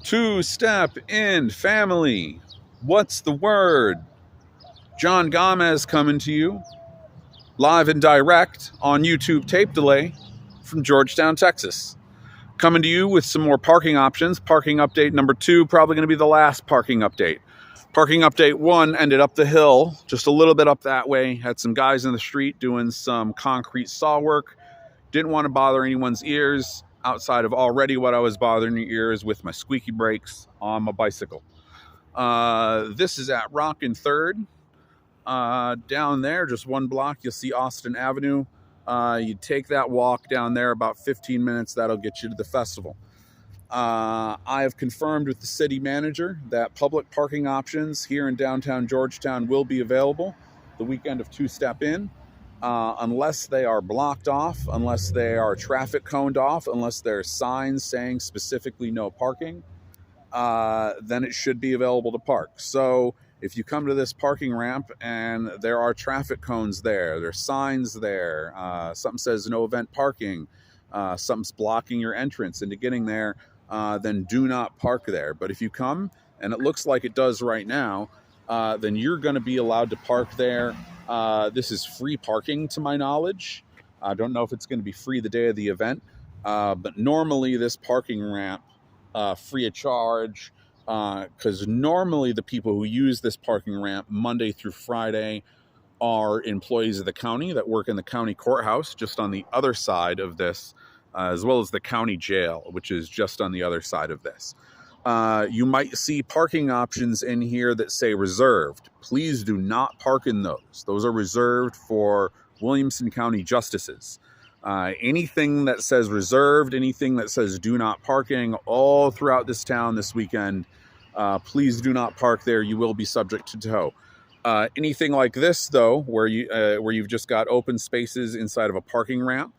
Two-step in family. What's the word? John Gomez coming to you live and direct on YouTube tape delay from Georgetown, Texas. Coming to you with some more parking options. Parking update number 2, probably going to be the last parking update. Parking update 1 ended up the hill, just a little bit up that way. Had some guys in the street doing some concrete saw work. Didn't want to bother anyone's ears outside of already what I was bothering your ears with my squeaky brakes on my bicycle. This is at Rock and 3rd. Down there, just one block, you'll see Austin Avenue. You take that walk down there about 15 minutes. That'll get you to the festival. I have confirmed with the city manager that public parking options here in downtown Georgetown will be available the weekend of Two-Step In. Unless they are blocked off, unless they are traffic coned off, unless there are signs saying specifically no parking, then it should be available to park. So if you come to this parking ramp and there are traffic cones there's signs there, something says no event parking, something's blocking your entrance into getting there, then do not park there. But if you come, and it looks like it does right now, then you're going to be allowed to park there. This is free parking to my knowledge. I don't know if it's going to be free the day of the event, but normally this parking ramp, free of charge, because normally the people who use this parking ramp Monday through Friday are employees of the county that work in the county courthouse just on the other side of this, as well as the county jail, which is just on the other side of this. You might see parking options in here that say reserved. Please do not park in those. Those are reserved for Williamson County justices. Anything that says reserved, anything that says do not parking, all throughout this town this weekend, please do not park there. You will be subject to tow. Anything like this, though, where you've just got open spaces inside of a parking ramp,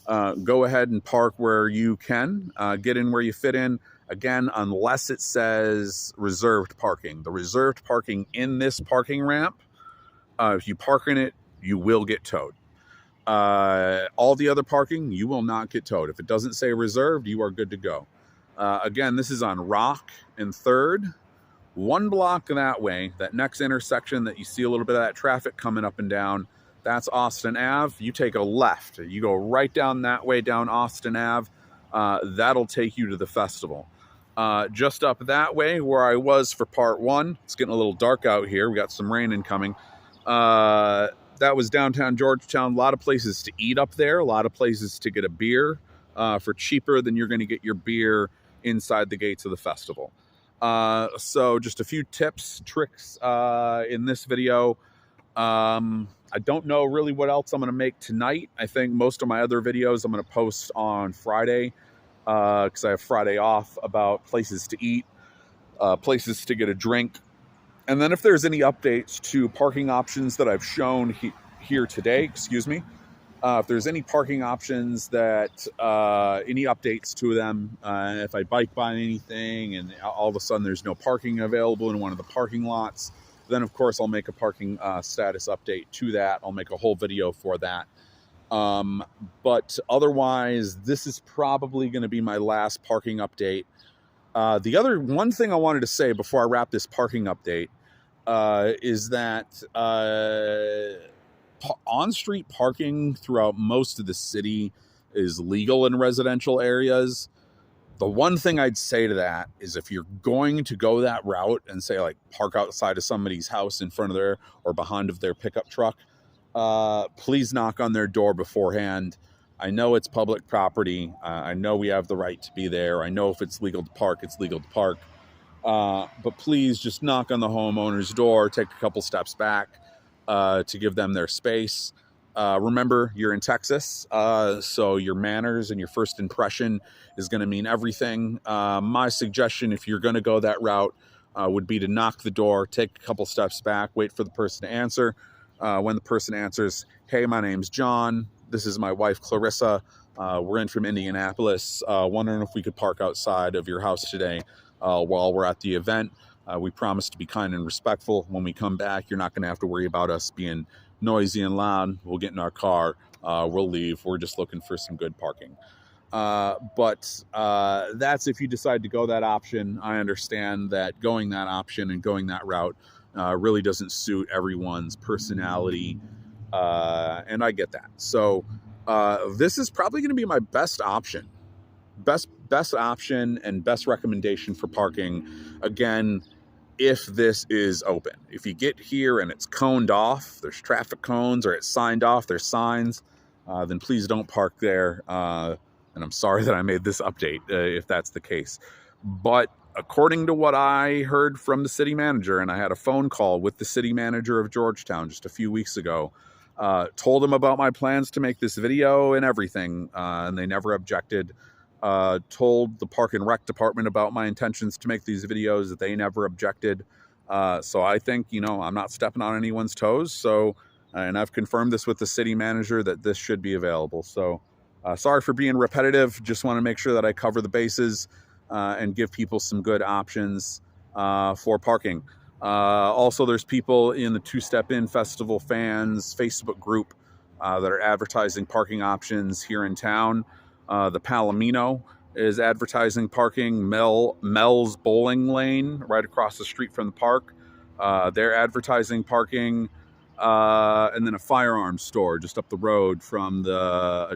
go ahead and park where you can. Get in where you fit in. Again, unless it says reserved parking. The reserved parking in this parking ramp, if you park in it, you will get towed. All the other parking, you will not get towed. If it doesn't say reserved, you are good to go. Again, this is on Rock and 3rd. One block that way, that next intersection that you see a little bit of that traffic coming up and down, that's Austin Ave. You take a left. You go right down that way, down Austin Ave. That'll take you to the festival. Just up that way where I was for part 1, it's getting a little dark out here. We got some rain incoming. That was downtown Georgetown. A lot of places to eat up there. A lot of places to get a beer for cheaper than you're going to get your beer inside the gates of the festival. So just a few tips, tricks in this video. I don't know really what else I'm going to make tonight. I think most of my other videos I'm going to post on Friday because I have Friday off, about places to eat, places to get a drink. And then if there's any updates to parking options that I've shown here today, if there's any parking options that, any updates to them, if I bike by anything and all of a sudden there's no parking available in one of the parking lots, then of course I'll make a parking status update to that. I'll make a whole video for that. But otherwise, this is probably going to be my last parking update. The other one thing I wanted to say before I wrap this parking update is that on-street parking throughout most of the city is legal in residential areas. The one thing I'd say to that is if you're going to go that route and say like park outside of somebody's house in front of their or behind of their pickup truck, please knock on their door beforehand. I know it's public property. I know we have the right to be there. I know if it's legal to park, it's legal to park. But please just knock on the homeowner's door, take a couple steps back to give them their space. Remember, you're in Texas, so your manners and your first impression is going to mean everything. My suggestion, if you're going to go that route, would be to knock the door, take a couple steps back, wait for the person to answer. When the person answers, "Hey, my name's John. This is my wife, Clarissa. We're in from Indianapolis. Wondering if we could park outside of your house today while we're at the event. We promise to be kind and respectful. When we come back, you're not going to have to worry about us being noisy and loud. We'll get in our car. We'll leave. We're just looking for some good parking." But that's if you decide to go that option. I understand that going that option and going that route really doesn't suit everyone's personality, and I get that. So this is probably going to be my best option, best option and best recommendation for parking. Again, if this is open, if you get here and it's coned off, there's traffic cones, or it's signed off, there's signs, then please don't park there. And I'm sorry that I made this update if that's the case. But according to what I heard from the city manager, and I had a phone call with the city manager of Georgetown just a few weeks ago, told him about my plans to make this video and everything, and they never objected. Told the Park and Rec department about my intentions to make these videos, that they never objected. So I think, I'm not stepping on anyone's toes. So, and I've confirmed this with the city manager that this should be available. So sorry for being repetitive. Just want to make sure that I cover the bases and give people some good options for parking. Also, there's people in the Two Step In Festival fans Facebook group that are advertising parking options here in town. The Palomino is advertising parking. Mel's Bowling Lane, right across the street from the park, they're advertising parking. And then a firearms store just up the road from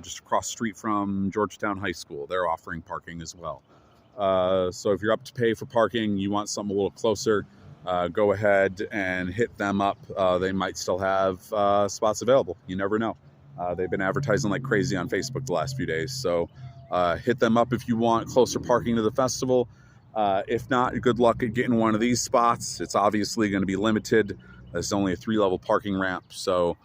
just across the street from Georgetown High School, they're offering parking as well. So if you're up to pay for parking, you want something a little closer, go ahead and hit them up. They might still have spots available. You never know. They've been advertising like crazy on Facebook the last few days. So hit them up if you want closer parking to the festival. If not, good luck at getting one of these spots. It's obviously going to be limited. It's only a 3-level parking ramp. So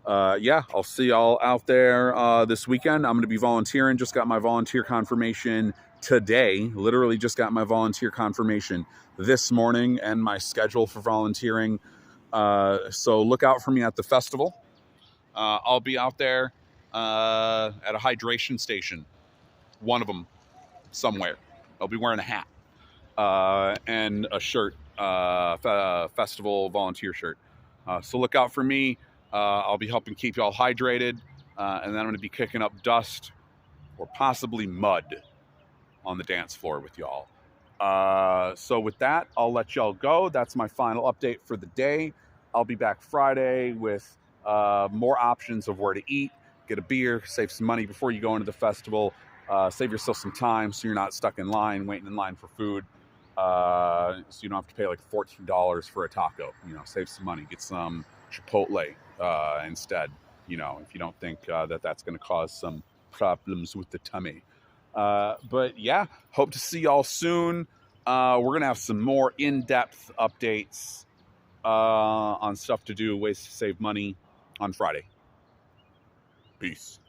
yeah, I'll see y'all out there this weekend. I'm going to be volunteering. Just got my volunteer confirmation today. Literally just got my volunteer confirmation this morning and my schedule for volunteering. So look out for me at the festival. I'll be out there at a hydration station, one of them somewhere. I'll be wearing a hat and a shirt, festival volunteer shirt. So look out for me. I'll be helping keep y'all hydrated, and then I'm going to be kicking up dust or possibly mud on the dance floor with y'all. So with that, I'll let y'all go. That's my final update for the day. I'll be back Friday with more options of where to eat, get a beer, save some money before you go into the festival, save yourself some time so you're not stuck in line, waiting in line for food, so you don't have to pay like $14 for a taco. Save some money, get some Chipotle instead, if you don't think that's going to cause some problems with the tummy. But yeah, hope to see y'all soon. We're going to have some more in-depth updates on stuff to do, ways to save money on Friday. Peace.